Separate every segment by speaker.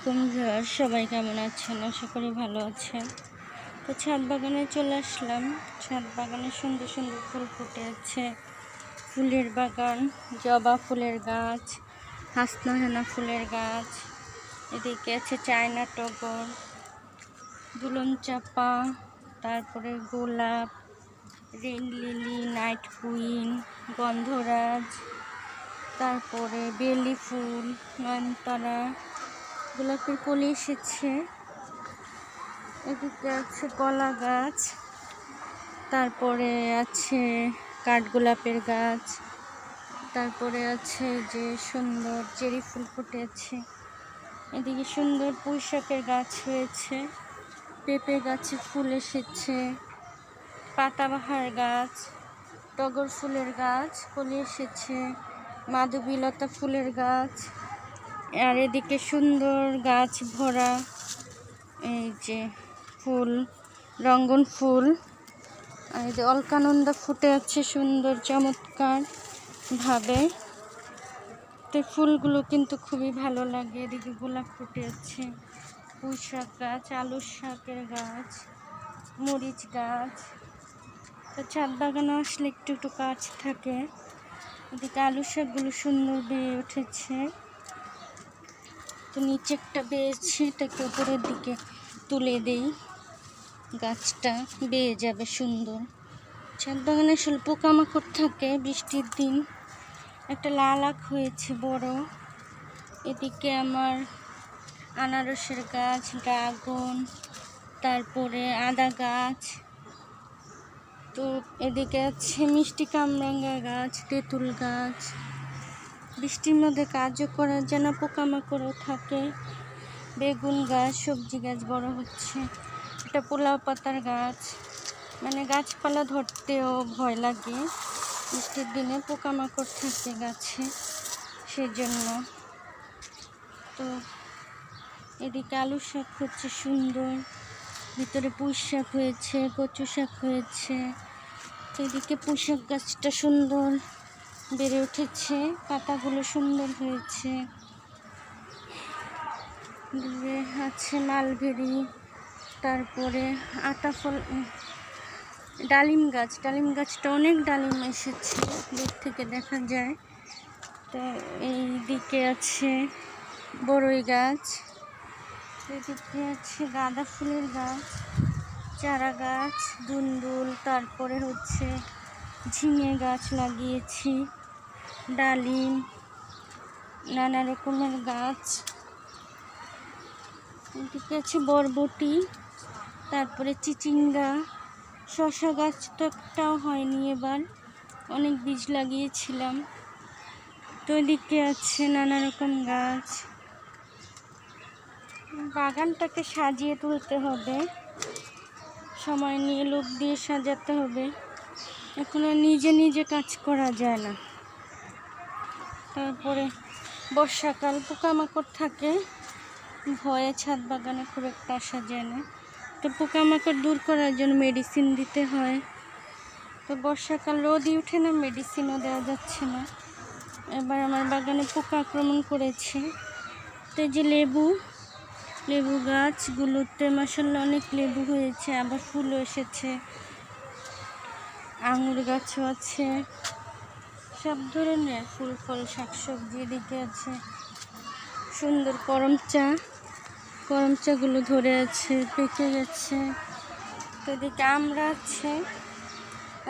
Speaker 1: আলাইকুম ভিউয়ার্স, সবাই কেমন আছেন? আশা করি ভালো আছেন। তো ছাদ বাগানে চলে আসলাম। ছাদ বাগানে সুন্দর সুন্দর ফুল ফুটে আছে। ফুলের বাগান, জবা ফুলের গাছ, হাসনাহেনা ফুলের গাছ, এদিকে আছে চায়না টগর, দুলন চাপা, তারপরে গোলাপ, রেন লিলি, নাইট কুইন, গন্ধরাজ, তারপরে বেলি ফুল, নয়নতারা, গোলাপের কলি এসেছে। এদিকে আছে কলা গাছ, তারপরে আছে কাঠগোলাপের গাছ, তারপরে আছে যে সুন্দর চেরি ফুল ফুটেছে। এদিকে সুন্দর পুঁইশাকের গাছ হয়েছে, পেঁপে গাছে ফুল এসেছে, পাতাবাহার গাছ, টগর ফুলের গাছ কলি এসেছে, মাধবীলতা ফুলের গাছ, আর এদিকে সুন্দর গাছ ভরা এই যে ফুল, রঙ্গন ফুল, আর এই যে অলকানন্দা ফুটে আছে সুন্দর চমৎকার ভাবে। তো ফুলগুলো কিন্তু খুবই ভালো লাগে। এদিকে গোলাপ ফুটে আছে, পুঁই শাক গাছ, আলু শাকের গাছ, মরিচ গাছ। তো ছাদ বাগানে আসলে একটু একটু কাজ থাকে। এদিকে আলু শাকগুলো সুন্দর বেয়ে উঠেছে। তো নিচে একটা বেয়েছে, এটাকে উপরের দিকে তুলে দেই, গাছটা বেয়ে যাবে সুন্দর। ছাদ বাগানে আসলে পোকামাকড় থাকে বৃষ্টির দিন। একটা লাল আখ হয়েছে বড়। এদিকে আমার আনারসের গাছ, ড্রাগন, তারপরে আদা গাছ। তো এদিকে আছে মিষ্টি কামরাঙ্গা গাছ, তেঁতুল গাছ। বৃষ্টির মধ্যে কাজও করা যায় না, পোকামাকড়ও থাকে। বেগুন গাছ, সবজি গাছ বড় হচ্ছে। এটা পোলাও পাতার গাছ, মানে গাছপালা ধরতেও ভয় লাগে বৃষ্টির দিনে, পোকামাকড় থাকে গাছে, সেজন্য। তো এদিকে আলু শাক হচ্ছে সুন্দর, ভিতরে পুঁই শাক হয়েছে, কচু শাক হয়েছে। তো এদিকে পুঁই শাক গাছটা সুন্দর বেড়ে উঠেছে, পাতাগুলো সুন্দর হয়েছে। আছে মালবেরি, তারপরে আতা ফল, ডালিম গাছ। ডালিম গাছটা অনেক ডালিম এসেছে, দূর থেকে দেখা যায়। তো এই দিকে আছে বড়ই গাছ, এদিকে আছে গাঁদা ফুলের গাছ, চারা গাছ, দুন্দুল, তারপরে হচ্ছে ঝিঙে গাছ লাগিয়েছি, ডালিম, নানা রকমের গাছ। এদিকে আছে বরবটি, তারপরে চিচিঙ্গা, শসা গাছ তো একটাও হয়নি এবার, অনেক বীজ লাগিয়েছিলাম। তো এদিকে আছে নানা রকম গাছ। বাগানটাকে সাজিয়ে তুলতে হবে, সময় নিয়ে লোক দিয়ে সাজাতে হবে। এখন নিজে নিজে কাজ করা যায় না। তারপরে বর্ষাকাল, পোকামাকড় থাকে, ভয়ে ছাদ বাগানে খুব একটা আসা যায় না। তো পোকামাকড় দূর করার জন্য মেডিসিন দিতে হয়। তো বর্ষাকাল রোদই উঠে না, মেডিসিনও দেওয়া যাচ্ছে না। এবার আমার বাগানে পোকা আক্রমণ করেছে। তো এই যে লেবু গাছগুলোতে মাশাআল্লাহ অনেক লেবু হয়েছে, আবার ফুলও এসেছে। আঙুর গাছও আছে, সব ধরনের ফুল ফল শাকসবজি। এদিকে আছে সুন্দর করমচাগুলো ধরে আছে, পেকে গেছে। তো এদিকে আমরা আছে,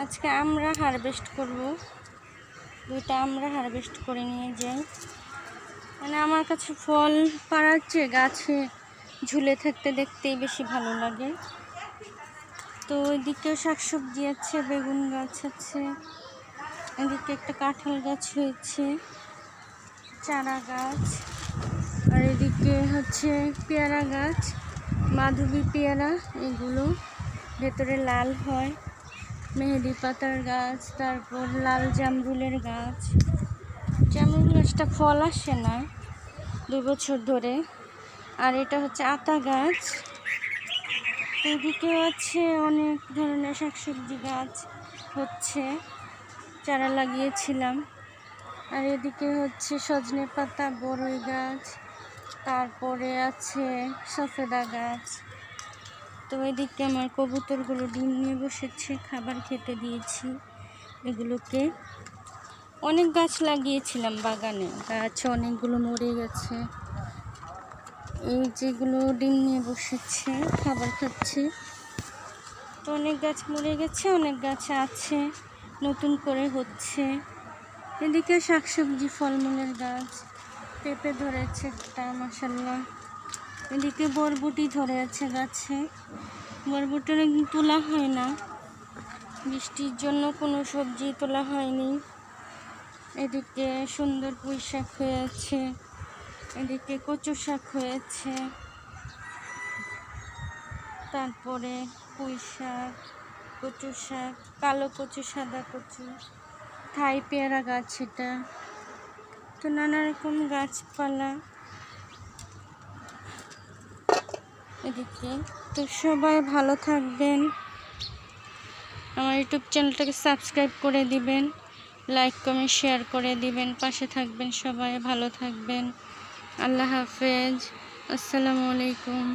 Speaker 1: আজকে আমরা হারভেস্ট করব, 2টা আমরা হারভেস্ট করে নিয়ে যাই। মানে আমার কাছে ফল পাড়ার চেয়ে গাছে ঝুলে থাকতে দেখতেই বেশি ভালো লাগে। তো ওইদিকেও শাকসবজি আছে, বেগুন গাছ আছে, এদিকে একটা কাঁঠাল গাছ হয়েছে, চারা গাছ, আর এদিকে হচ্ছে পেয়ারা গাছ, মাধবী পেয়ারা, এগুলো ভেতরে লাল হয়। মেহেদি পাতার গাছ, তারপর লাল জামরুলের গাছ। জামরুল গাছটা ফল আসে না 2 বছর ধরে। আর এটা হচ্ছে আতা গাছ। এদিকেও আছে অনেক ধরনের শাকসবজি গাছ হচ্ছে, চারা লাগিয়েছিলাম। আর এদিকে হচ্ছে সজনে পাতা, বড়ই গাছ, তারপরে আছে সফেদা গাছ। তো এদিকে আমার কবুতরগুলো ডিম নিয়ে বসেছে, খাবার খেতে দিয়েছি এগুলোকে। অনেক গাছ লাগিয়েছিলাম বাগানে, গাছ অনেকগুলো মরে গেছে। এই যেগুলো ডিম নিয়ে বসেছে খাবার খাচ্ছে। তো অনেক গাছ মরে গেছে, অনেক গাছ আছে, নতুন করে হচ্ছে। এদিকে শাকসবজি ফলমূলের গাছ, পেঁপে ধরেছে একটা মাশাআল্লাহ। এদিকে বরবটি ধরে আছে গাছে, বরবটির একদিন তোলা হয় না, বৃষ্টির জন্য কোনো সবজি তোলা হয়নি। এদিকে সুন্দর পুঁই শাক হয়েছে, এদিকে কচু শাক হয়েছে, তারপরে পুঁই শাক, কচু শাক, কালো কচু, সাদা কচু, থাই পেয়ারা গাছ এটা। তো নানা রকম গাছপালা এদিকে। তো সবাই ভালো থাকবেন, আমার ইউটিউব চ্যানেলটাকে সাবস্ক্রাইব করে দিবেন, লাইক কমেন্ট শেয়ার করে দিবেন, পাশে থাকবেন, সবাই ভালো থাকবেন। আল্লাহ হাফেজ, আসসালামু আলাইকুম।